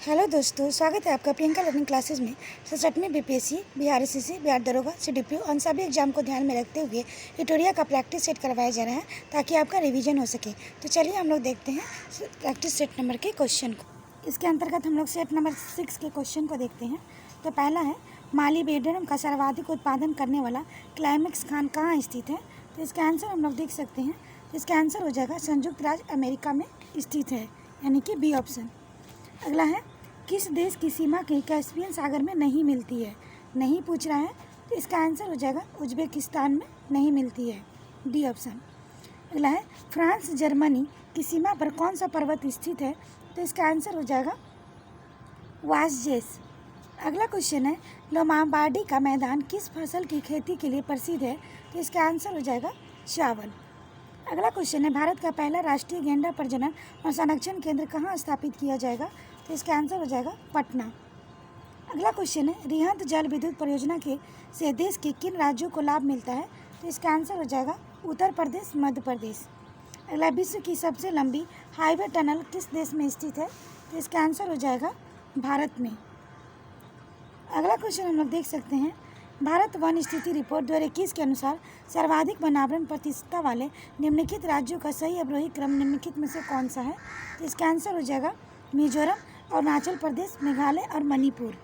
Hello दोस्तों, स्वागत है आपका प्रियंका लर्निंग क्लासेस में। 67वीं बीपीएससी, बिहार एसएससी, बिहार दरोगा, सीडीपीओ उन सभी एग्जाम को ध्यान में रखते हुए ट्यूटोरियल का प्रैक्टिस सेट करवाया जा रहा है ताकि आपका रिवीजन हो सके। तो चलिए हम लोग देखते हैं प्रैक्टिस सेट नंबर के क्वेश्चन को। इसके अंतर्गत हम लोग सेट नंबर 6 के क्वेश्चन को देखते हैं। तो पहला है, मालीबेडनम का सर्वाधिक उत्पादन करने वाला क्लाइमेक्स खान कहाँ स्थित है? तो इसका आंसर हम लोग देख सकते हैं। इसका आंसर हो जाएगा संयुक्त राज्य अमेरिका में स्थित है, यानी कि बी ऑप्शन। अगला है, किस देश की सीमा कहीं कैस्पियन सागर में नहीं मिलती है? नहीं पूछ रहा है, तो इसका आंसर हो जाएगा उज्बेकिस्तान में नहीं मिलती है, डी ऑप्शन। अगला है, फ्रांस जर्मनी की सीमा पर कौन सा पर्वत स्थित है? तो इसका आंसर हो जाएगा वासजेस। अगला क्वेश्चन है, लोमाबार्डी का मैदान किस फसल की खेती के लिए प्रसिद्ध है? तो इसका आंसर हो जाएगा चावल। अगला क्वेश्चन है, भारत का पहला राष्ट्रीय गैंडा प्रजनन और संरक्षण केंद्र कहाँ स्थापित किया जाएगा? तो इसका आंसर हो जाएगा पटना। अगला क्वेश्चन है, रिहंद जल विद्युत परियोजना से देश के किन राज्यों को लाभ मिलता है? तो इसका आंसर हो जाएगा उत्तर प्रदेश, मध्य प्रदेश। अगला, विश्व की सबसे लंबी हाईवे टनल किस देश में स्थित है? तो इसका आंसर हो जाएगा भारत में। अगला क्वेश्चन हम लोग देख सकते हैं, भारत वन स्थिति रिपोर्ट 2021 के अनुसार सर्वाधिक वनावरण प्रतिशतता वाले निम्नलिखित राज्यों का सही अवरोही क्रम निम्नलिखित में से कौन सा है? तो इसका आंसर हो जाएगा मिजोरम, अरुणाचल प्रदेश, मेघालय और मणिपुर।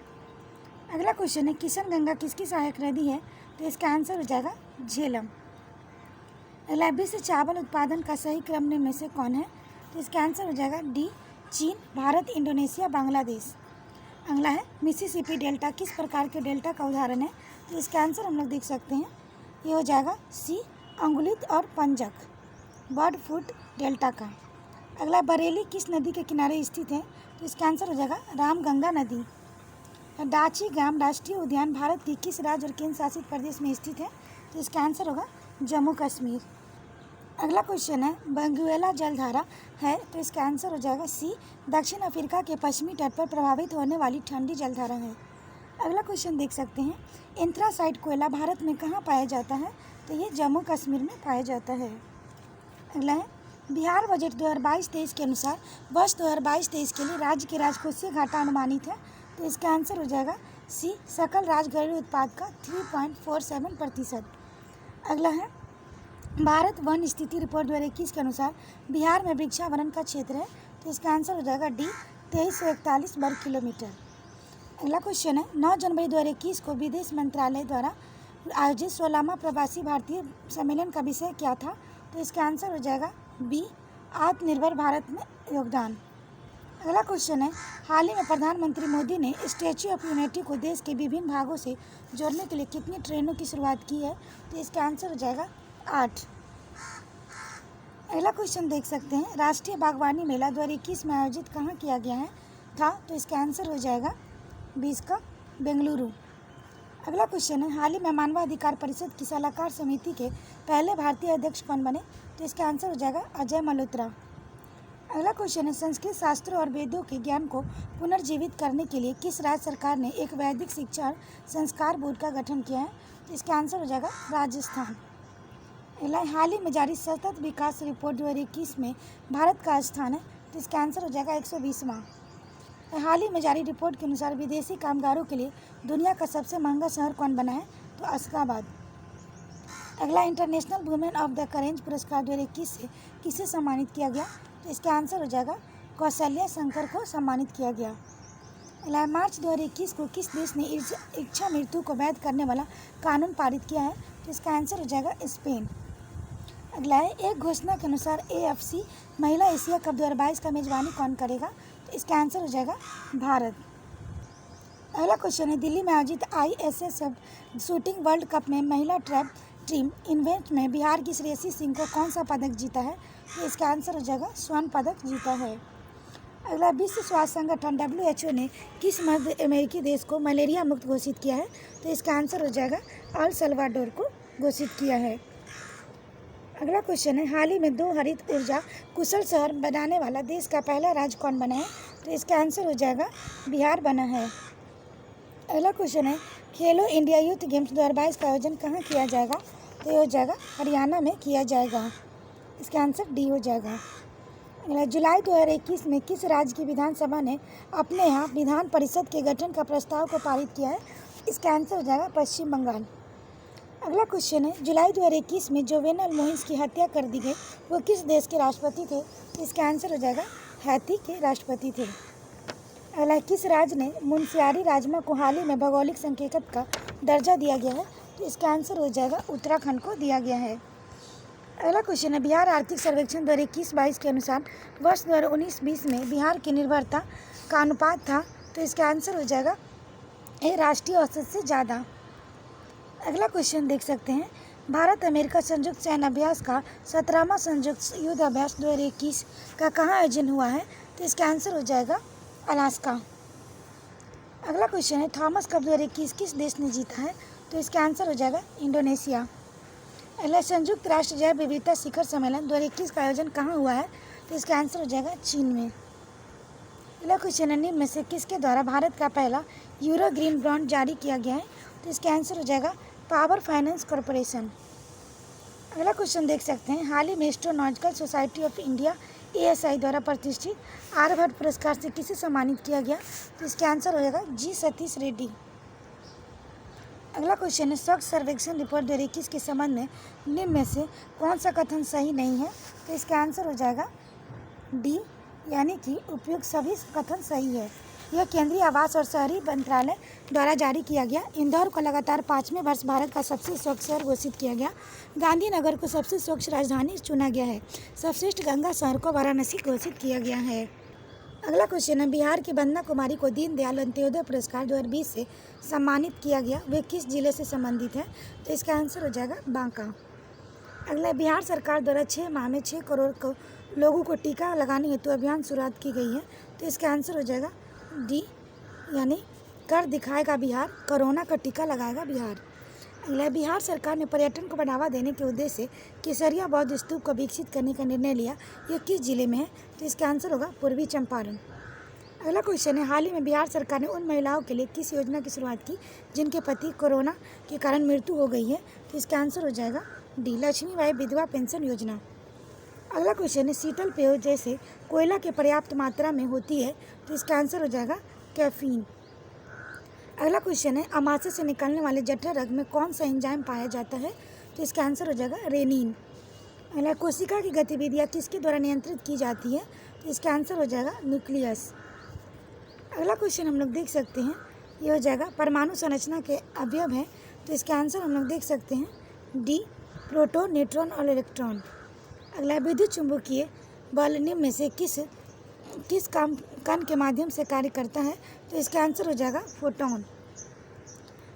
अगला क्वेश्चन है, किशन गंगा किसकी सहायक नदी है? तो इसका आंसर हो जाएगा झेलम। अगला, विश्व चावल उत्पादन का सही क्रम में से कौन है? तो इसका आंसर हो जाएगा डी, चीन, भारत, इंडोनेशिया, बांग्लादेश। अगला है, मिसिसिपी डेल्टा किस प्रकार के डेल्टा का उदाहरण है? तो इसका आंसर हम लोग देख सकते हैं, ये हो जाएगा सी, अंगुलित और पंजक, बर्ड फुट डेल्टा का। अगला, बरेली किस नदी के किनारे स्थित है? तो इसका आंसर हो जाएगा रामगंगा नदी। डाची गाम राष्ट्रीय उद्यान भारत के किस राज्य और केंद्र शासित प्रदेश में स्थित है? तो इसका आंसर होगा जम्मू कश्मीर। अगला क्वेश्चन है, बेंगुएला जलधारा है, तो इसका आंसर हो जाएगा सी, दक्षिण अफ्रीका के पश्चिमी तट पर प्रभावित होने वाली ठंडी जलधारा है। अगला क्वेश्चन देख सकते हैं, एंथ्रासाइट कोयला भारत में कहाँ पाया जाता है? तो ये जम्मू कश्मीर में पाया जाता है। अगला है, बिहार बजट 2022-23 के अनुसार वर्ष 2022-23 के लिए राज्य के राजकोषीय घाटा अनुमानित है। तो इसका आंसर हो जाएगा सी, सकल राज्य घरेलू उत्पाद का 3.47%। अगला है, भारत वन स्थिति रिपोर्ट 2021 के अनुसार बिहार में वृक्षावरण का क्षेत्र है। तो इसका आंसर हो जाएगा डी, 2341 वर्ग किलोमीटर। अगला क्वेश्चन है, 9 जनवरी 2021 को विदेश मंत्रालय द्वारा आयोजित 16वां प्रवासी भारतीय सम्मेलन का विषय क्या था? तो इसका आंसर हो जाएगा बी, आत्मनिर्भर भारत में योगदान। अगला क्वेश्चन है, हाल ही में प्रधानमंत्री मोदी ने स्टैच्यू ऑफ यूनिटी को देश के विभिन्न भागों से जोड़ने के लिए कितनी ट्रेनों की शुरुआत की है? तो इसका आंसर हो जाएगा 8। अगला क्वेश्चन देख सकते हैं, राष्ट्रीय बागवानी मेला 2021 में आयोजित कहाँ किया गया है था? तो इसका आंसर हो जाएगा 20 का बेंगलुरु। अगला क्वेश्चन है, हाल ही में मानवाधिकार परिषद की सलाहकार समिति के पहले भारतीय अध्यक्ष कौन बने? तो इसका आंसर हो जाएगा अजय मल्होत्रा। अगला क्वेश्चन है, संस्कृत शास्त्रों और वेदों के ज्ञान को पुनर्जीवित करने के लिए किस राज्य सरकार ने एक वैदिक शिक्षा और संस्कार बोर्ड का गठन किया है? तो इसका आंसर हो जाएगा राजस्थान। अगला, हाल ही में जारी सतत विकास रिपोर्ट 2021 में भारत का स्थान है। तो इसका आंसर हो जाएगा 120वां। हाल ही में जारी रिपोर्ट के अनुसार विदेशी कामगारों के लिए दुनिया का सबसे महंगा शहर कौन बना है? तो अशगाबाद। अगला, international women of the Karanj पुरस्कार 2021 से किसे सम्मानित किया गया? तो इसका आंसर हो जाएगा कौशल्या शंकर को सम्मानित किया गया। अगला, मार्च 2021 को किस देश ने इच्छा मृत्यु को वैध करने वाला कानून पारित किया है? तो इसका आंसर हो जाएगा स्पेन। अगला है, एक घोषणा के अनुसार AFC महिला एशिया कप 2022 का मेजबानी कौन करेगा? तो इसका आंसर हो जाएगा भारत। अगला क्वेश्चन है, दिल्ली में आयोजित ISSF शूटिंग वर्ल्ड कप में महिला ट्रैप टीम इवेंट में बिहार की श्रेयसी सिंह को कौन सा पदक जीता है? तो इसका आंसर हो जाएगा स्वर्ण पदक जीता है। अगला, विश्व स्वास्थ्य संगठन WHO ने किस मध्य अमेरिकी देश को मलेरिया मुक्त घोषित किया है? तो इसका आंसर हो जाएगा अल सल्वाडोर को घोषित किया है। अगला क्वेश्चन है, हाल ही में 2 हरित ऊर्जा कुशल शहर बनाने वाला देश का पहला राज्य कौन बना है? तो इसका आंसर हो जाएगा बिहार बना है। अगला क्वेश्चन है, खेलो इंडिया यूथ गेम्स 2022 का आयोजन कहाँ किया जाएगा? तो ये हो जाएगा हरियाणा में किया जाएगा। इसका आंसर डी हो जाएगा। जुलाई 2021 में किस राज्य की विधानसभा ने अपने यहाँ विधान परिषद के गठन का प्रस्ताव को पारित किया है? इसका आंसर हो जाएगा पश्चिम बंगाल। अगला क्वेश्चन है, जुलाई 2021 में जोवेनल मोइस की हत्या कर दी गई, वो किस देश के राष्ट्रपति थे? इसका आंसर हो जाएगा हैती के राष्ट्रपति थे। अगला, किस राज्य ने मुनस्यारी राजमा को हाल ही में भौगोलिक संकेतक का दर्जा दिया गया है? तो इसका आंसर हो जाएगा उत्तराखंड को दिया गया है। अगला क्वेश्चन है, बिहार आर्थिक सर्वेक्षण 2021-22 के अनुसार वर्ष 2019-20 में बिहार की निर्भरता का अनुपात था, तो इसका आंसर हो जाएगा ए राष्ट्रीय औसत से ज़्यादा। अगला क्वेश्चन देख सकते हैं, भारत अमेरिका संयुक्त सैन्य अभ्यास का 17वां संयुक्त युद्ध अभ्यास 2021 का कहाँ आयोजन हुआ है? तो इसका आंसर हो जाएगा अलास्का। अगला क्वेश्चन है, थॉमस कप 2021 किस देश ने जीता है? तो इसका आंसर हो जाएगा इंडोनेशिया। अगला, संयुक्त राष्ट्र जैव विविधता शिखर सम्मेलन 2021 का आयोजन कहाँ हुआ है? तो इसका आंसर हो जाएगा चीन में। अगला क्वेश्चन है, निम्न में से किसके द्वारा भारत का पहला यूरो ग्रीन बॉन्ड जारी किया गया है? तो इसका आंसर हो जाएगा पावर फाइनेंस कॉरपोरेशन। अगला क्वेश्चन देख सकते हैं, हाल ही में astronautical society of India ASI द्वारा प्रतिष्ठित आर्यभट्ट पुरस्कार से किसे सम्मानित किया गया? तो इसका आंसर हो जाएगा G सतीश रेड्डी। अगला क्वेश्चन है, स्वच्छ सर्वेक्षण रिपोर्ट 2021 के संबंध में निम्न में से कौन सा कथन सही नहीं है? तो इसका आंसर हो जाएगा D, यानी कि उपयुक्त सभी कथन सही है। यह केंद्रीय आवास और शहरी मंत्रालय द्वारा जारी किया गया। इंदौर को लगातार 5वें वर्ष भारत का सबसे स्वच्छ शहर घोषित किया गया। गांधीनगर को सबसे स्वच्छ राजधानी चुना गया है। सर्वश्रेष्ठ गंगा शहर को वाराणसी घोषित किया गया है। अगला क्वेश्चन है, बिहार की वंदना कुमारी को दीनदयाल अंत्योदय पुरस्कार 2020 से सम्मानित किया गया, वे किस जिले से संबंधित है? तो इसका आंसर हो जाएगा बांका। अगला, बिहार सरकार द्वारा 6 माह में 6 करोड़ लोगों को टीका लगाने हेतु अभियान शुरुआत की गई है, तो इसका आंसर हो जाएगा D, यानी कर दिखाएगा बिहार, कोरोना का टीका लगाएगा बिहार। अगला, बिहार सरकार ने पर्यटन को बढ़ावा देने के उद्देश्य से केसरिया बौद्ध स्तूप को विकसित करने का निर्णय लिया, यह किस जिले में है? तो इसका आंसर होगा पूर्वी चंपारण। अगला क्वेश्चन है, हाल ही में बिहार सरकार ने उन महिलाओं के लिए किस योजना की शुरुआत की जिनके पति कोरोना के कारण मृत्यु हो गई है? तो इसका आंसर हो जाएगा D, लक्ष्मीबाई विधवा पेंशन योजना। अगला क्वेश्चन है, शीतल पेय जैसे कोयला की पर्याप्त मात्रा में होती है, तो इसका आंसर हो जाएगा कैफीन। अगला क्वेश्चन है, अमाशय से निकलने वाले जठर रग में कौन सा एंजाइम पाया जाता है? तो इसका आंसर हो जाएगा रेनिन। अगला, कोशिका की गतिविधियाँ किसके द्वारा नियंत्रित की जाती है? तो इसका आंसर हो जाएगा न्यूक्लियस। अगला क्वेश्चन हम लोग देख सकते हैं, ये हो जाएगा परमाणु संरचना के अवयव हैं, तो इसका आंसर हम लोग देख सकते हैं D, प्रोटॉन, न्यूट्रॉन और इलेक्ट्रॉन। अगला, विद्युत चुंबकीय बल निम्न में से किस कण के माध्यम से कार्य करता है? तो इसका आंसर हो जाएगा फोटोन।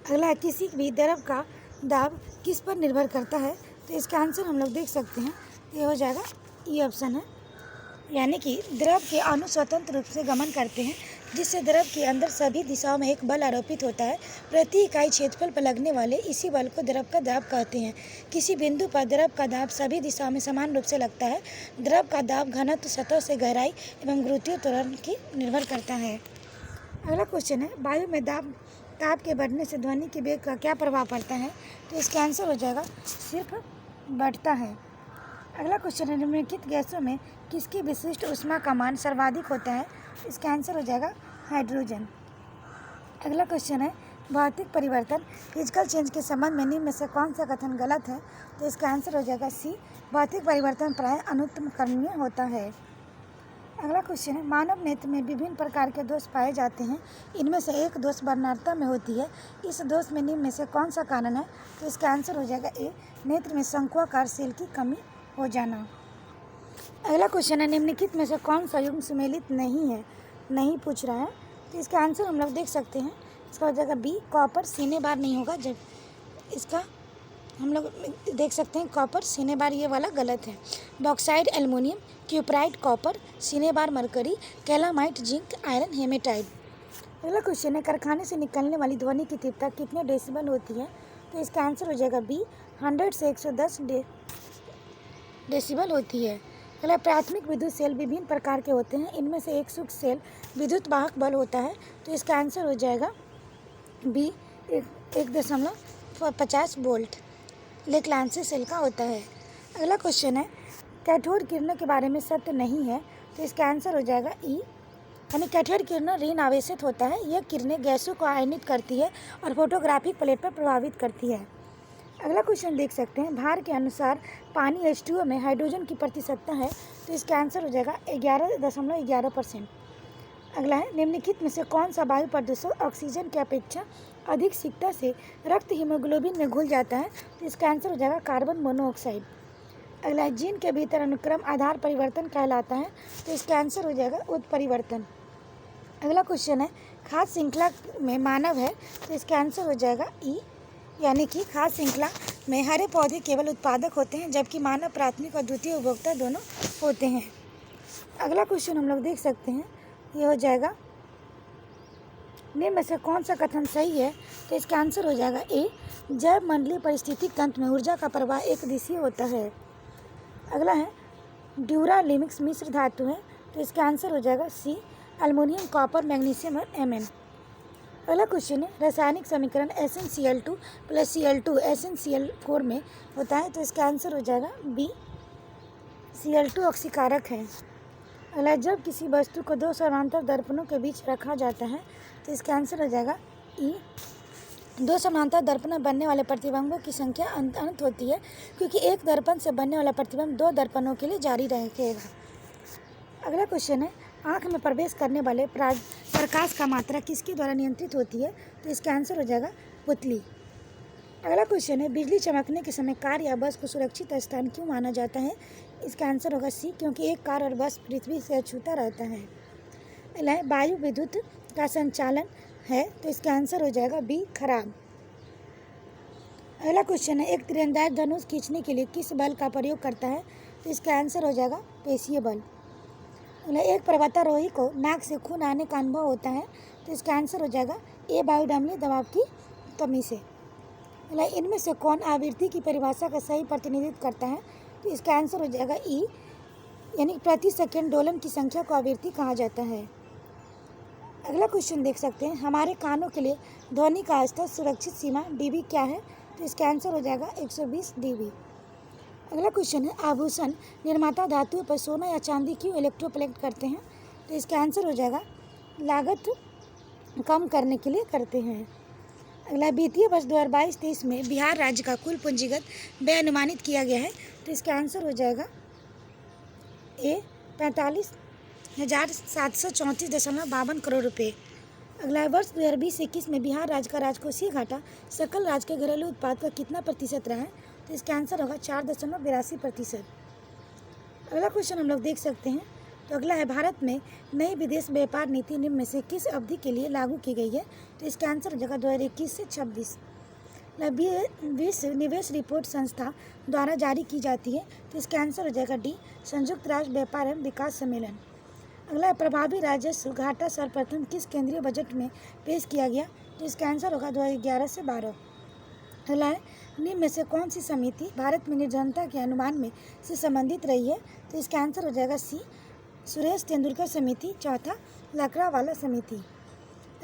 अगला, किसी भी द्रव का दाब किस पर निर्भर करता है? तो इसका आंसर हम लोग देख सकते हैं, ये हो जाएगा E ऑप्शन है, यानी कि द्रव के अणु स्वतंत्र रूप से गमन करते हैं, जिससे द्रव के अंदर सभी दिशाओं में एक बल आरोपित होता है। प्रति इकाई क्षेत्रफल पर लगने वाले इसी बल को द्रव का दाब कहते हैं। किसी बिंदु पर द्रव का दाब सभी दिशाओं में समान रूप से लगता है। द्रव का दाब घनत्व, सतह से गहराई एवं गुरुत्वीय त्वरण की निर्भर करता है। अगला क्वेश्चन है, वायु में ताप के बढ़ने से ध्वनि के वेग का क्या प्रभाव पड़ता है? तो इसका आंसर हो जाएगा सिर्फ बढ़ता है। अगला क्वेश्चन है, निम्नलिखित गैसों में किसकी विशिष्ट ऊष्मा का मान सर्वाधिक होता है? इसका आंसर हो जाएगा हाइड्रोजन। अगला क्वेश्चन है, भौतिक परिवर्तन फिजिकल चेंज के संबंध में निम्न में से कौन सा कथन गलत है? तो इसका आंसर हो जाएगा C, भौतिक परिवर्तन प्राय अनुत्तमकरणीय होता है। अगला क्वेश्चन है, मानव नेत्र में विभिन्न प्रकार के दोष पाए जाते हैं, इनमें से एक दोष वर्णार्थता में होती है, इस दोष में निम्न में से कौन सा कारण है? तो इसका आंसर हो जाएगा A, नेत्र में शंक्वाकार सेल की कमी हो जाना। अगला क्वेश्चन है, निम्नलिखित में से कौन सा युग्म सुमेलित नहीं पूछ रहा है, तो इसका आंसर हम लोग देख सकते हैं, इसका हो जाएगा B, कॉपर सीने बार नहीं होगा, जब इसका हम लोग देख सकते हैं कॉपर सीने बार ये वाला गलत है। बॉक्साइड एल्युमिनियम, क्यूपराइट कॉपर, सीने बार मरकरी, कैलामाइट जिंक, आयरन हेमेटाइट। अगला क्वेश्चन है, कारखाने से निकलने वाली ध्वनि की तीव्रता कितने डेसिबल होती है? तो इसका आंसर हो जाएगा B, 100 से 110 डेसिबल होती है। अगला, प्राथमिक विद्युत सेल विभिन्न प्रकार के होते हैं, इनमें से एक सूक्ष्म सेल विद्युत वाहक बल होता है, तो इसका आंसर हो जाएगा B, 1.50 वोल्ट लेक्लांसी सेल का होता है। अगला क्वेश्चन है, कैथोड किरणों के बारे में सत्य नहीं है, तो इसका आंसर हो जाएगा ई, यानी कैथोड किरणों ऋण आवेशित होता है। यह किरणें गैसों को आयनित करती है और फोटोग्राफिक प्लेट पर प्रभावित करती है। अगला क्वेश्चन देख सकते हैं, भार के अनुसार पानी H2O में हाइड्रोजन की प्रतिशतता है, तो इसका आंसर हो जाएगा 11.11%। अगला है, निम्नलिखित में से कौन सा वायु प्रदूषक ऑक्सीजन की अपेक्षा अधिक शीघ्रता से रक्त हीमोग्लोबिन में घुल जाता है, तो इसका आंसर हो जाएगा कार्बन मोनोऑक्साइड। अगला है, जीन के भीतर अनुक्रम आधार परिवर्तन कहलाता है, तो इसका आंसर हो जाएगा उत्परिवर्तन। अगला क्वेश्चन है, खाद्य श्रृंखला में मानव है, तो इसका आंसर हो जाएगा ई, यानी कि खाद्य श्रृंखला में हरे पौधे केवल उत्पादक होते हैं, जबकि मानव प्राथमिक और द्वितीय उपभोक्ता दोनों होते हैं। अगला क्वेश्चन हम लोग देख सकते हैं, ये हो जाएगा, निम्न में से कौन सा कथन सही है, तो इसका आंसर हो जाएगा ए, जैव मंडलीय पारिस्थितिक तंत्र में ऊर्जा का प्रवाह एक दिशीय होता है। अगला है, ड्यूरालिमिक्स मिश्र धातु है, तो इसका आंसर हो जाएगा सी, एल्युमिनियम, कॉपर, मैग्नीशियम और Mn। अगला क्वेश्चन है, रासायनिक समीकरण SnCl2 + Cl2 SnCl4 में होता है, तो इसका आंसर हो जाएगा बी, Cl2 ऑक्सीकारक है। अगला, जब किसी वस्तु को दो समानांतर दर्पणों के बीच रखा जाता है, तो इसका आंसर हो जाएगा ई, दो समानांतर दर्पण में बनने वाले प्रतिबिंबों की संख्या अनंत होती है, क्योंकि एक दर्पण से बनने वाला प्रतिबिंब दो दर्पणों के लिए जारी रहेगा। अगला क्वेश्चन है, आँख में प्रवेश करने वाले प्रकाश का मात्रा किसके द्वारा नियंत्रित होती है, तो इसका आंसर हो जाएगा पुतली। अगला क्वेश्चन है, बिजली चमकने के समय कार या बस को सुरक्षित स्थान क्यों माना जाता है, इसका आंसर होगा सी, क्योंकि एक कार और बस पृथ्वी से अछूता रहता है। अगला है, वायु विद्युत का संचालन है, तो इसका आंसर हो जाएगा बी, खराब। अगला क्वेश्चन है, एक तीरंदाज धनुष खींचने के लिए किस बल का प्रयोग करता है, तो इसका आंसर हो जाएगा पेशीय बल। एक पर्वतारोही को नाक से खून आने का अनुभव होता है, तो इसका आंसर हो जाएगा ए, वायुमंडलीय दबाव की कमी से। इनमें से कौन आवृत्ति की परिभाषा का सही प्रतिनिधित्व करता है, तो इसका आंसर हो जाएगा ई, यानी प्रति सेकंड डोलन की संख्या को आवृत्ति कहा जाता है। अगला क्वेश्चन देख सकते हैं, हमारे कानों के लिए ध्वनि का स्तर सुरक्षित सीमा डीबी क्या है, तो इसका आंसर हो जाएगा 120 डीबी। अगला क्वेश्चन है, आभूषण निर्माता धातुओं पर सोना या चांदी क्यों इलेक्ट्रोप्लेट करते हैं, तो इसका आंसर हो जाएगा लागत कम करने के लिए करते हैं। अगला, वित्तीय वर्ष 2022-23 में बिहार राज्य का कुल पूंजीगत व्यय अनुमानित किया गया है, तो इसका आंसर हो जाएगा ए, 45,734.52 करोड़ रुपये। अगला, वर्ष 2020-21 में बिहार राज्य का राजकोषीय घाटा सकल राज्य के घरेलू उत्पाद का कितना प्रतिशत रहा है, तो इसका आंसर होगा 4.82%। अगला क्वेश्चन हम लोग देख सकते हैं, तो अगला है, भारत में नई विदेश व्यापार नीति निम्न में से किस अवधि के लिए लागू की गई है, तो इसका आंसर हो जाएगा 2021 से 26। विश्व निवेश रिपोर्ट संस्था द्वारा जारी की जाती है, तो इसका आंसर हो जाएगा डी, संयुक्त राष्ट्र व्यापार एवं विकास सम्मेलन। अगला, प्रभावी राजस्व घाटा सर्वप्रथम किस केंद्रीय बजट में पेश किया गया, तो इसका आंसर होगा 2011 से 12। अगला है, निम्न में से कौन सी समिति भारत में निर्जनता के अनुमान में से संबंधित रही है, तो इसका आंसर हो जाएगा सी, सुरेश तेंदुलकर समिति। चौथा, लकड़ावाला समिति।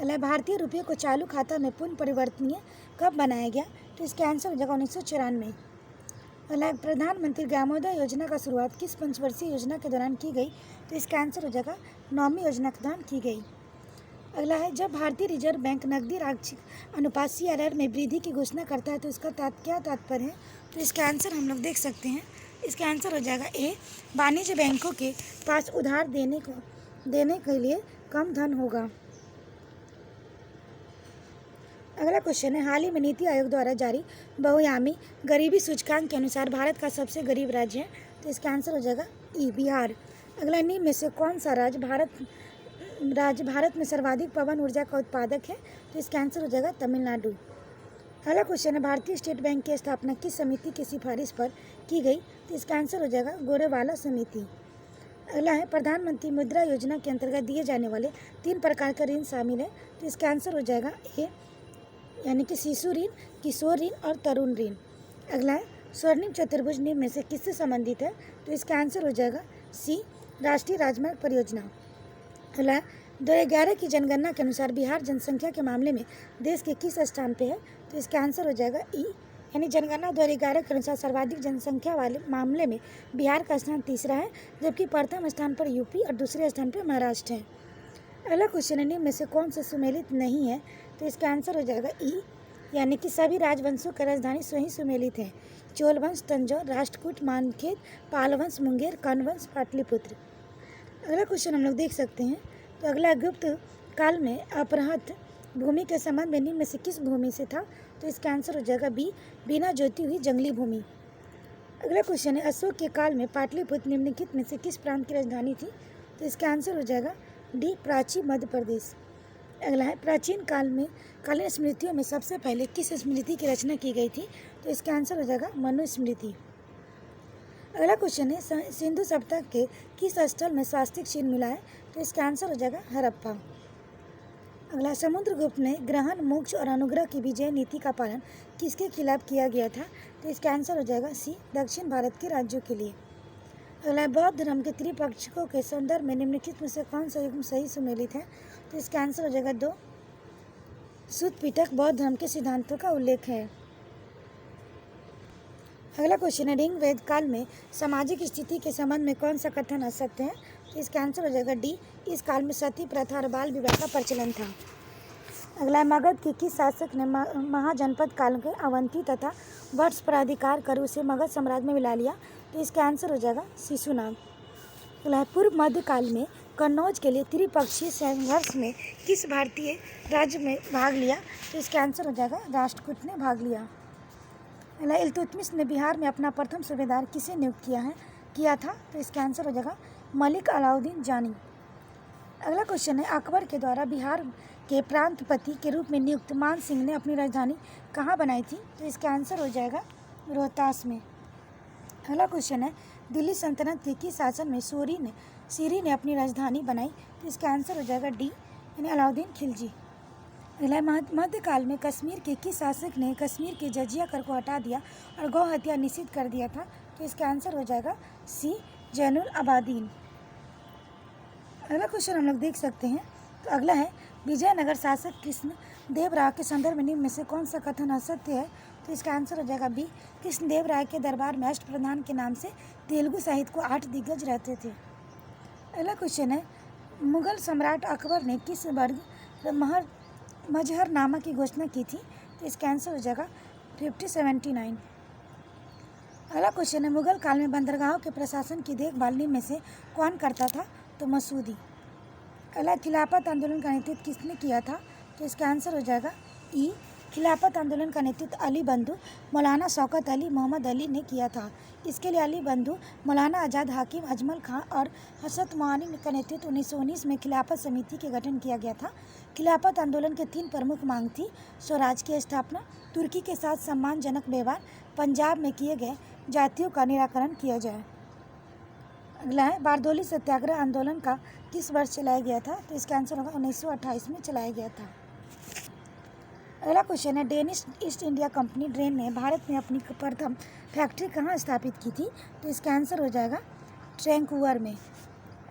अगला, भारतीय रुपये को चालू खाता में पुनः परिवर्तनीय कब बनाया गया, तो इसका आंसर हो जाएगा 1994। अगला, प्रधानमंत्री ग्रामोदय योजना का शुरुआत किस पंचवर्षीय योजना के दौरान की गई, तो इसका आंसर हो जाएगा 9वीं योजना के दौरान की गई। अगला है, जब भारतीय रिजर्व बैंक नकदी राक्षिक अनुपात CRR में वृद्धि की घोषणा करता है, तो इसका क्या तात्पर्य है, तो इसका आंसर हम लोग देख सकते हैं, इसका आंसर हो जाएगा ए, वाणिज्य बैंकों के पास उधार देने के लिए कम धन होगा। अगला क्वेश्चन है, हाल ही में नीति आयोग द्वारा जारी बहुआयामी गरीबी सूचकांक के अनुसार भारत का सबसे गरीब राज्य है, तो इसका आंसर हो जाएगा ई, बिहार। अगला, निम्न में से कौन सा राज्य भारत में सर्वाधिक पवन ऊर्जा का उत्पादक है, तो इसका आंसर हो जाएगा तमिलनाडु। अगला क्वेश्चन है, भारतीय स्टेट बैंक की स्थापना किस समिति की सिफारिश पर की गई, तो इसका आंसर हो जाएगा गोरेवाला समिति। अगला है, प्रधानमंत्री मुद्रा योजना के अंतर्गत दिए जाने वाले 3 प्रकार का ऋण शामिल है, तो इसका आंसर हो जाएगा ए, यानी कि शिशु ऋण, किशोर ऋण और तरुण ऋण। अगला है, स्वर्णिम चतुर्भुज निम्न में से किससे संबंधित है, तो इसका आंसर हो जाएगा सी, राष्ट्रीय राजमार्ग परियोजना। अगला, 2011 की जनगणना के अनुसार बिहार जनसंख्या के मामले में देश के किस स्थान पे है, तो इसका आंसर हो जाएगा ई, यानी जनगणना 2011 के अनुसार सर्वाधिक जनसंख्या वाले मामले में बिहार का स्थान तीसरा है, जबकि प्रथम स्थान पर यूपी और दूसरे स्थान पर महाराष्ट्र है। अगला क्वेश्चन है, निम्न में से कौन सा सुमेलित नहीं है? तो इसका आंसर हो जाएगा ई, यानी कि सभी राजवंशों की राजधानी स्वयं सुमेलित है। चोल वंश तंजौर, राष्ट्रकूट मानखेद, पाल वंश मुंगेर, कर्ण वंश पाटलिपुत्र। अगला क्वेश्चन हम लोग देख सकते हैं। तो अगला, गुप्त काल में अपहृत भूमि के संबंध में निम्न में से किस भूमि से था? तो इसका आंसर हो जाएगा बी, बिना जोती हुई जंगली भूमि। अगला क्वेश्चन है, अशोक के काल में पाटलिपुत्र निम्नलिखित में से किस प्रांत की राजधानी थी? तो इसका आंसर हो जाएगा डी, प्राचीन मध्य प्रदेश। अगला है, प्राचीन कालीन स्मृतियों में सबसे पहले किस स्मृति की रचना की गई थी? तो इसका आंसर हो जाएगा मनुस्मृति। अगला क्वेश्चन है, सिंधु सभ्यता के किस स्थल में स्वास्तिक चिन्ह मिला है? तो इसका आंसर हो जाएगा हड़प्पा। अगला, समुद्रगुप्त ने ग्रहण, मोक्ष और अनुग्रह की विजय नीति का पालन किसके खिलाफ किया गया था? तो इसका आंसर हो जाएगा सी, दक्षिण भारत के राज्यों के लिए। अगला, बौद्ध धर्म के त्रिपक्षकों के संदर्भ में निम्नलिखित में से कौन सा युग्म सही सुमेलित है? तो इसका आंसर हो जाएगा दो, सुत्त पिटक बौद्ध धर्म के सिद्धांतों का उल्लेख है। अगला क्वेश्चन है, ऋग्वेद काल में सामाजिक स्थिति के संबंध में कौन सा कथन असत्य है? तो इसका आंसर हो जाएगा डी, इस काल में सती प्रथा और बाल विवाह का प्रचलन था। अगला, मगध के किस शासक ने महाजनपद काल के अवंती तथा वत्स पर अधिकार कर उसे मगध साम्राज्य में मिला लिया? तो इसका आंसर हो जाएगा शिशुनाग। अगला, पूर्व मध्य काल में कन्नौज के लिए त्रिपक्षीय संघर्ष में किस भारतीय राज्य में भाग लिया? तो इसका आंसर हो जाएगा राष्ट्रकूट ने भाग लिया। अगला, इल्तुतमिश ने बिहार में अपना प्रथम सूबेदार किसे नियुक्त किया था? तो इसका आंसर हो जाएगा मलिक अलाउद्दीन जानी। अगला क्वेश्चन है, अकबर के द्वारा बिहार के प्रांतपति के रूप में नियुक्त मान सिंह ने अपनी राजधानी कहाँ बनाई थी? तो इसका आंसर हो जाएगा रोहतास में। अगला क्वेश्चन है, दिल्ली सल्तनत के किस शासन में सीरी ने अपनी राजधानी बनाई? तो इसका आंसर हो जाएगा डी, यानी अलाउद्दीन खिलजी। अगला, मध्यकाल में कश्मीर के किस शासक ने कश्मीर के जजिया कर को हटा दिया और गौ हत्या निषिद्ध कर दिया था? तो इसका आंसर हो जाएगा सी, जैनुल अबादीन। अगला क्वेश्चन हम लोग देख सकते हैं। तो अगला है, विजयनगर शासक कृष्णदेव राय के संदर्भ में निम्न में से कौन सा कथन असत्य है? तो इसका आंसर हो जाएगा बी, कृष्णदेव राय के दरबार में अष्टप्रधान के नाम से तेलुगु साहित्य को 8 दिग्गज रहते थे। अगला क्वेश्चन है, मुगल सम्राट अकबर ने किस वर्ग मजहरनामा की घोषणा की थी? तो इसका आंसर हो जाएगा 5079। अगला क्वेश्चन है, मुगल काल में बंदरगाहों के प्रशासन की देखभाल निम्न में से कौन करता था? तो मसूदी। अगला, खिलाफत आंदोलन का नेतृत्व किसने किया था? तो इसका आंसर हो जाएगा ई, खिलाफत आंदोलन का नेतृत्व अली बंधु मौलाना शौकत अली मोहम्मद अली ने किया था। इसके लिए अली बंधु, मौलाना आज़ाद, हाकिम अजमल खां और हसरत मोहानी का नेतृत्व 1919 में खिलाफत समिति के गठन किया गया था। खिलाफत आंदोलन के 3 प्रमुख मांग थी: स्वराज की स्थापना, तुर्की के साथ सम्मानजनक व्यवहार, पंजाब में किए गए जातियों का निराकरण किया जाए। अगला है, बारदोली सत्याग्रह आंदोलन का किस वर्ष चलाया गया था? तो इसका आंसर होगा 1928 में चलाया गया था। अगला क्वेश्चन है, Danish east India company drain ने भारत में अपनी प्रथम फैक्ट्री कहाँ स्थापित की थी? तो इसका आंसर हो जाएगा ट्रैंकूवर में।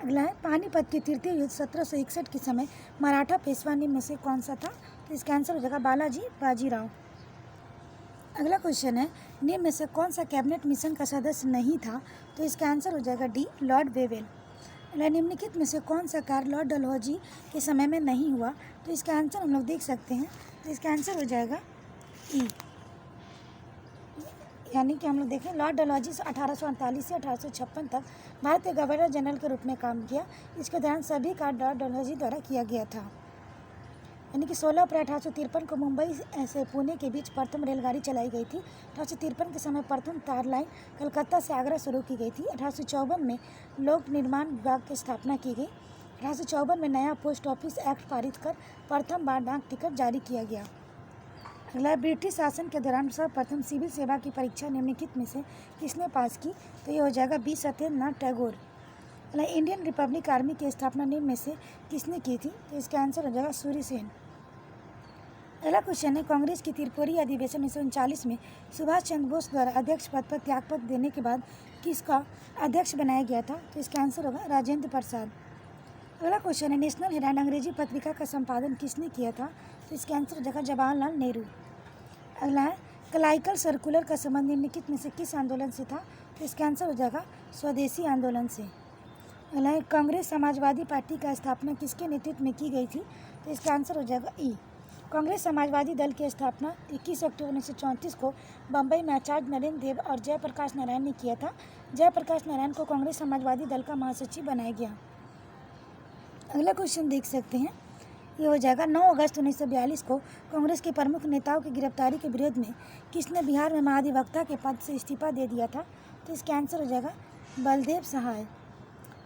अगला है, पानीपत के तृतीय युद्ध 1761 के समय मराठा पेशवा निम्न में से कौन सा था? तो इसका आंसर हो जाएगा बालाजी बाजीराव। अगला क्वेश्चन है, निम्न में से कौन सा कैबिनेट मिशन का सदस्य नहीं था? तो इसका आंसर हो जाएगा डी, लॉर्ड वेवेल। निम्नलिखित में से कौन सा कार्य लॉर्ड डलहौजी के समय में नहीं हुआ? तो इसका आंसर हम लोग देख सकते हैं। तो इसका आंसर हो जाएगा ई, यानी कि हम लोग देखें, लॉर्ड डलहौजी 1848 से 1856 तक भारत के गवर्नर जनरल के रूप में काम किया। इसके दौरान सभी कार्य लॉर्ड डलहौजी द्वारा किया गया था। यानी कि 16 अप्रैल 1853 को मुंबई से पुणे के बीच प्रथम रेलगाड़ी चलाई गई थी। 1853 के समय प्रथम तार लाइन कलकत्ता से आगरा शुरू की गई थी। 1854 में लोक निर्माण विभाग की स्थापना की गई। 1854 में नया पोस्ट ऑफिस एक्ट पारित कर प्रथम बार डाक टिकट जारी किया गया। अगला, ब्रिटिश शासन के दौरान सर्वप्रथम सिविल सेवा की परीक्षा निम्नलिखित में से किसने पास की? तो ये हो जाएगा बी, सत्येंद्रनाथ टैगोर। अगला, इंडियन रिपब्लिक आर्मी की स्थापना निम्न में से किसने की थी? तो इसका आंसर हो जाएगा सूर्य सेन। अगला क्वेश्चन है, कांग्रेस की त्रिपुरी अधिवेशन 1939 में सुभाष चंद्र बोस द्वारा अध्यक्ष पद पर त्यागपत्र देने के बाद किसका अध्यक्ष बनाया गया था? तो इसका आंसर होगा राजेंद्र प्रसाद। अगला क्वेश्चन है, नेशनल हेराल्ड अंग्रेजी पत्रिका का संपादन किसने किया था? तो इसका आंसर हो जाएगा जवाहरलाल नेहरू। अगला है, क्लाइकल सर्कुलर का संबंध निम्नलिखित में से किस आंदोलन से था? तो इसका आंसर हो जाएगा स्वदेशी आंदोलन से। अगला है, कांग्रेस समाजवादी पार्टी का स्थापना किसके नेतृत्व में की गई थी? तो इसका आंसर हो जाएगा ई। कांग्रेस समाजवादी दल की स्थापना 21 अक्टूबर 1934 को बम्बई में आचार्य नरेंद्र देव और जयप्रकाश नारायण ने किया था। जयप्रकाश नारायण को कांग्रेस समाजवादी दल का महासचिव बनाया गया। अगला क्वेश्चन देख सकते हैं, ये हो जाएगा 9 अगस्त 1942 को कांग्रेस के प्रमुख नेताओं की गिरफ्तारी के विरोध में किसने बिहार में महाधिवक्ता के पद से इस्तीफा दे दिया था? तो इसका आंसर हो जाएगा बलदेव सहाय।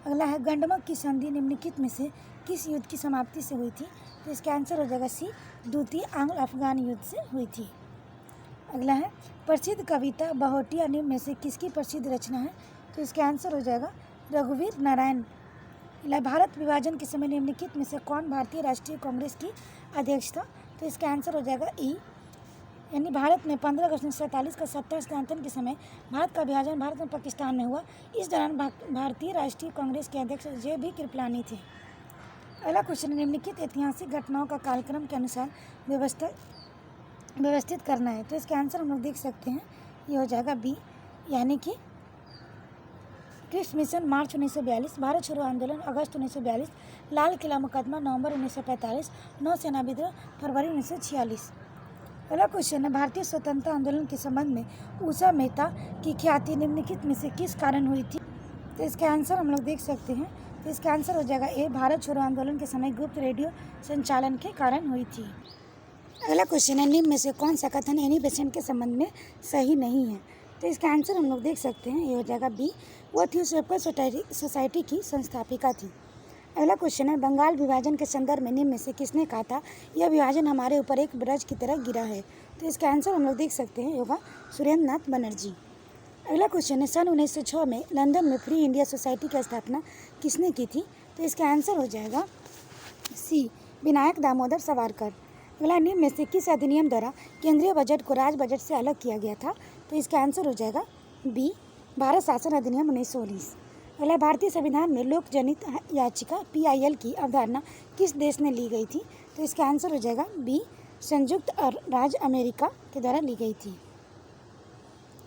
अगला है, गंडमक की संधि निम्नलिखित में से किस युद्ध की समाप्ति से हुई थी? तो इसका आंसर हो जाएगा सी, द्वितीय आंग्ल अफगान युद्ध से हुई थी। अगला है, प्रसिद्ध कविता बहोटिया निम्न में से किसकी प्रसिद्ध रचना है? तो इसका आंसर हो जाएगा रघुवीर नारायण। भारत विभाजन के समय निम्नलिखित में से कौन भारतीय राष्ट्रीय कांग्रेस की अध्यक्ष था? तो इसका आंसर हो जाएगा ई, यानी भारत में 15 अगस्त 1947 का सत्ता हस्तांतरण के समय भारत का विभाजन भारत में पाकिस्तान में हुआ। इस दौरान भारतीय राष्ट्रीय कांग्रेस के अध्यक्ष जे.बी. कृपलानी थे। अगला क्वेश्चन, निम्नलिखित ऐतिहासिक घटनाओं का कालक्रम के अनुसार व्यवस्थित करना है। तो इसका आंसर हम लोग देख सकते हैं, ये हो जाएगा बी, यानी कि क्रिप्स मिशन मार्च 1942, भारत छोड़ो आंदोलन अगस्त 1942, लाल किला मुकदमा नवंबर 1945, नौसेना विद्रोह फरवरी 1946। अगला क्वेश्चन है, भारतीय स्वतंत्रता आंदोलन के संबंध में उषा मेहता की ख्याति निम्नलिखित में से किस कारण हुई थी? तो इसका आंसर हम लोग देख सकते हैं, तो इसका आंसर हो जाएगा ए, भारत छोड़ो आंदोलन के समय गुप्त रेडियो संचालन के कारण हुई थी। अगला क्वेश्चन है, निम्न में से कौन सा कथन एनी बेसेंट के संबंध में सही नहीं है? तो इसका आंसर हम लोग देख सकते हैं, ये हो जाएगा बी, वो थियोसॉफिकल सोसाइटी की संस्थापिका थी। अगला क्वेश्चन है, बंगाल विभाजन के संदर्भ में निम्न में से किसने कहा था यह विभाजन हमारे ऊपर एक ब्रज की तरह गिरा है? तो इसका आंसर हम लोग देख सकते हैं, होगा सुरेंद्र नाथ बनर्जी। अगला क्वेश्चन है, सन 1906 में लंदन में फ्री इंडिया सोसाइटी की स्थापना किसने की थी? तो इसका आंसर हो जाएगा सी, विनायक दामोदर सावरकर। अगला, निम्न में से किस अधिनियम द्वारा केंद्रीय बजट को राज्य बजट से अलग किया गया था? तो इसका आंसर हो जाएगा बी, भारत शासन अधिनियम 1919। अगला, भारतीय संविधान में लोक जनित याचिका PIL की अवधारणा किस देश ने ली गई थी? तो इसका आंसर हो जाएगा बी, संयुक्त राज्य अमेरिका के द्वारा ली गई थी।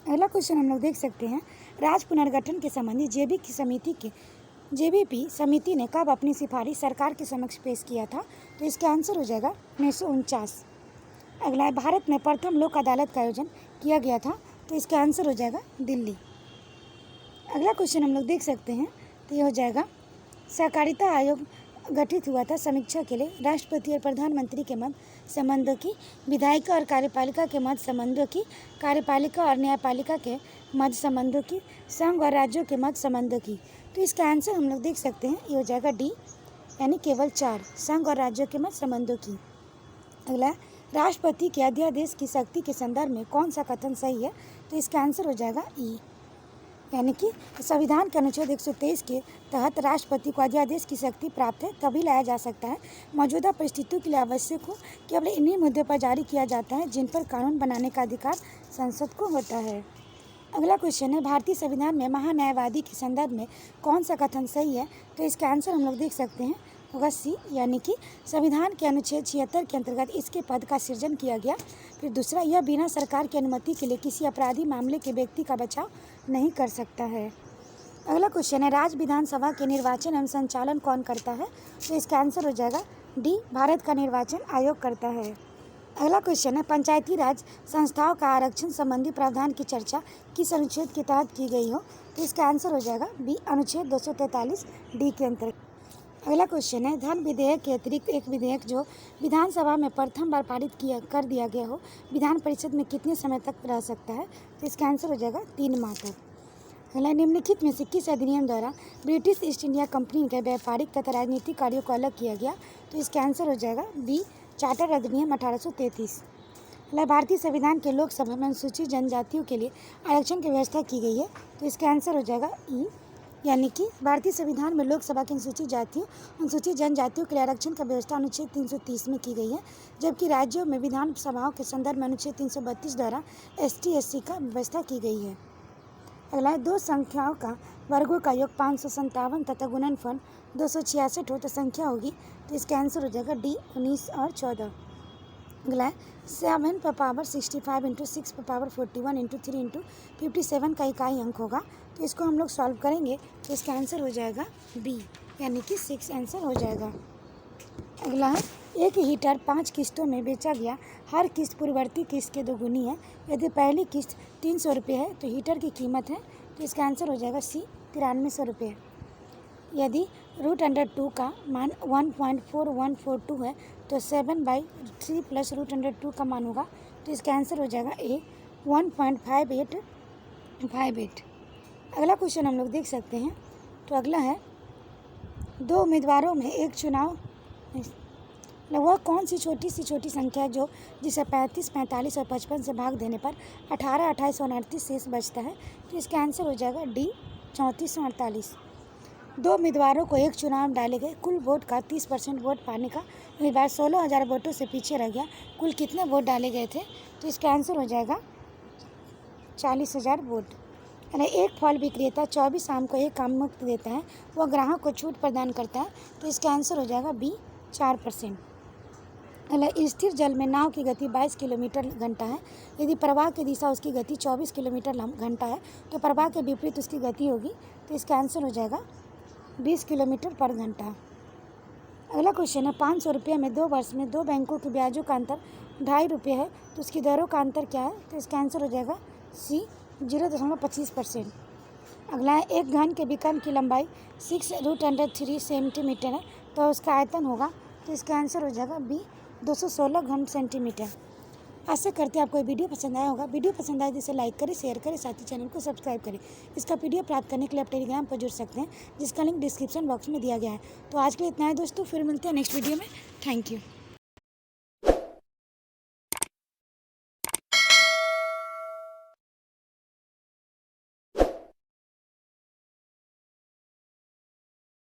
अगला क्वेश्चन हम लोग देख सकते हैं, राज्य पुनर्गठन के संबंधी JBP समिति ने कब अपनी सिफारिश सरकार के समक्ष पेश किया था? तो इसका आंसर हो जाएगा 1949। अगला है, भारत में प्रथम लोक अदालत का आयोजन किया गया था? तो इसका आंसर हो जाएगा दिल्ली। अगला क्वेश्चन हम लोग देख सकते हैं, तो ये हो जाएगा, सहकारिता आयोग गठित हुआ था समीक्षा के लिए राष्ट्रपति और प्रधानमंत्री के मध्य संबंधों की, विधायिका और कार्यपालिका के मध्य संबंधों की, कार्यपालिका और न्यायपालिका के मध्य संबंधों की, संघ और राज्यों के मध्य संबंधों की। तो इसका आंसर हम लोग देख सकते हैं, ये हो जाएगा डी, यानी केवल 4, संघ और राज्यों के मध्य संबंधों की। अगला, राष्ट्रपति के अध्यादेश की शक्ति के संदर्भ में कौन सा कथन सही है? तो इसका आंसर हो जाएगा ई, यानी कि संविधान के अनुच्छेद 123 के तहत राष्ट्रपति को अध्यादेश की शक्ति प्राप्त है तभी लाया जा सकता है, मौजूदा परिस्थितियों के लिए आवश्यक हो, केवल इन्हीं मुद्दों पर जारी किया जाता है जिन पर कानून बनाने का अधिकार संसद को होता है। अगला क्वेश्चन है, भारतीय संविधान में महान्यायवादी के संदर्भ में कौन सा कथन सही है? तो इसका आंसर हम लोग देख सकते हैं, होगा सी, यानी कि संविधान के अनुच्छेद 76 के अंतर्गत इसके पद का सृजन किया गया। फिर दूसरा, यह बिना सरकार की अनुमति के लिए किसी अपराधी मामले के व्यक्ति का बचाव नहीं कर सकता है। अगला क्वेश्चन है, राज्य विधानसभा के निर्वाचन एवं संचालन कौन करता है? तो इसका आंसर हो जाएगा डी, भारत का निर्वाचन आयोग करता है। अगला क्वेश्चन है, पंचायती राज संस्थाओं का आरक्षण संबंधी प्रावधान की चर्चा किस अनुच्छेद के तहत की गई हो? तो इसका आंसर हो जाएगा बी, अनुच्छेद 243 डी के अंतर्गत। अगला क्वेश्चन है, धन विधेयक के अतिरिक्त एक विधेयक जो विधानसभा में प्रथम बार पारित कर दिया गया हो, विधान परिषद में कितने समय तक रह सकता है? तो इसका आंसर हो जाएगा 3 माह तक। अगला, निम्नलिखित में से किस अधिनियम द्वारा ब्रिटिश ईस्ट इंडिया कंपनी के व्यापारिक तथा राजनीतिक कार्यों को अलग किया गया? तो इसका आंसर हो जाएगा बी, चार्टर अधिनियम 1833। भारतीय संविधान के लोकसभा में अनुसूचित जनजातियों के लिए आरक्षण की व्यवस्था की गई है। तो इसका आंसर हो जाएगा ई, यानी कि भारतीय संविधान में लोकसभा की अनुसूचित जातियों अनुसूचित जनजातियों के लिए आरक्षण का व्यवस्था अनुच्छेद 330 में की गई है, जबकि राज्यों में विधानसभाओं के संदर्भ में अनुच्छेद 332 द्वारा ST/SC का व्यवस्था की गई है। अगला, 2 संख्याओं का वर्गों का योग 557 तथा गुणनफल 266 हो तो संख्या होगी। तो इसका आंसर हो जाएगा डी, 19 और 14। अगला है 7 पर पावर 65 इंटू 6 पर पावर 41 इंटू 3 इंटू 57 का इकाई अंक होगा। तो इसको हम लोग सॉल्व करेंगे तो इसका आंसर हो जाएगा बी, यानी कि 6 आंसर हो जाएगा। अगला है एक हीटर 5 किस्तों में बेचा गया, हर किस्त पूर्ववर्ती किस्त के दोगुनी है। यदि पहली किस्त 300 रुपये है तो हीटर की कीमत है, तो इसका आंसर हो जाएगा सी 9300 रुपये। यदि √2 का मान 1.4142 है तो 7/3 प्लस √2 का मान होगा, तो इसका आंसर हो जाएगा ए 1.5858। अगला क्वेश्चन हम लोग देख सकते हैं। तो अगला है 2 उम्मीदवारों में एक चुनाव वह कौन सी छोटी संख्या है जिसे 35, 45 और 55 से भाग देने पर 18, 28 और 29 शेष बचता है। तो इसका आंसर हो जाएगा डी 3448। 2 उम्मीदवारों को एक चुनाव में डाले गए कुल वोट का 30% वोट पाने का उम्मीदवार 16,000 वोटों से पीछे रह गया। कुल कितने वोट डाले गए थे? तो इसका आंसर हो जाएगा 40,000 वोट। यानी एक फल विक्रेता 24 आम को एक आम मुफ्त देता है, वह ग्राहक को छूट प्रदान करता है। तो इसका आंसर हो जाएगा बी 4%। स्थिर जल में नाव की गति 22 किलोमीटर घंटा है। यदि प्रवाह की दिशा उसकी गति 24 किलोमीटर घंटा है तो प्रवाह के विपरीत उसकी गति होगी। तो इसका आंसर हो जाएगा 20 किलोमीटर पर घंटा। अगला क्वेश्चन है 500 रुपये में 2 वर्ष में 2 बैंकों के ब्याजों का अंतर 2.5 रुपये है, तो उसकी दरों का अंतर क्या है? तो इसका आंसर हो जाएगा सी 0.25%। अगला है एक घन के विकर्ण की लंबाई 6√3 सेंटीमीटर है, तो उसका आयतन होगा। तो इसका आंसर हो जाएगा बी 216 घन सेंटीमीटर। आशा करते हैं आपको ये वीडियो पसंद आया होगा। वीडियो पसंद आए तो इसे लाइक करें, शेयर करें, साथ ही चैनल को सब्सक्राइब करें। इसका पीडीएफ प्राप्त करने के लिए आप टेलीग्राम पर जुड़ सकते हैं, जिसका लिंक डिस्क्रिप्शन बॉक्स में दिया गया है। तो आज के लिए इतना है दोस्तों, फिर मिलते हैं नेक्स्ट वीडियो में। Thank you.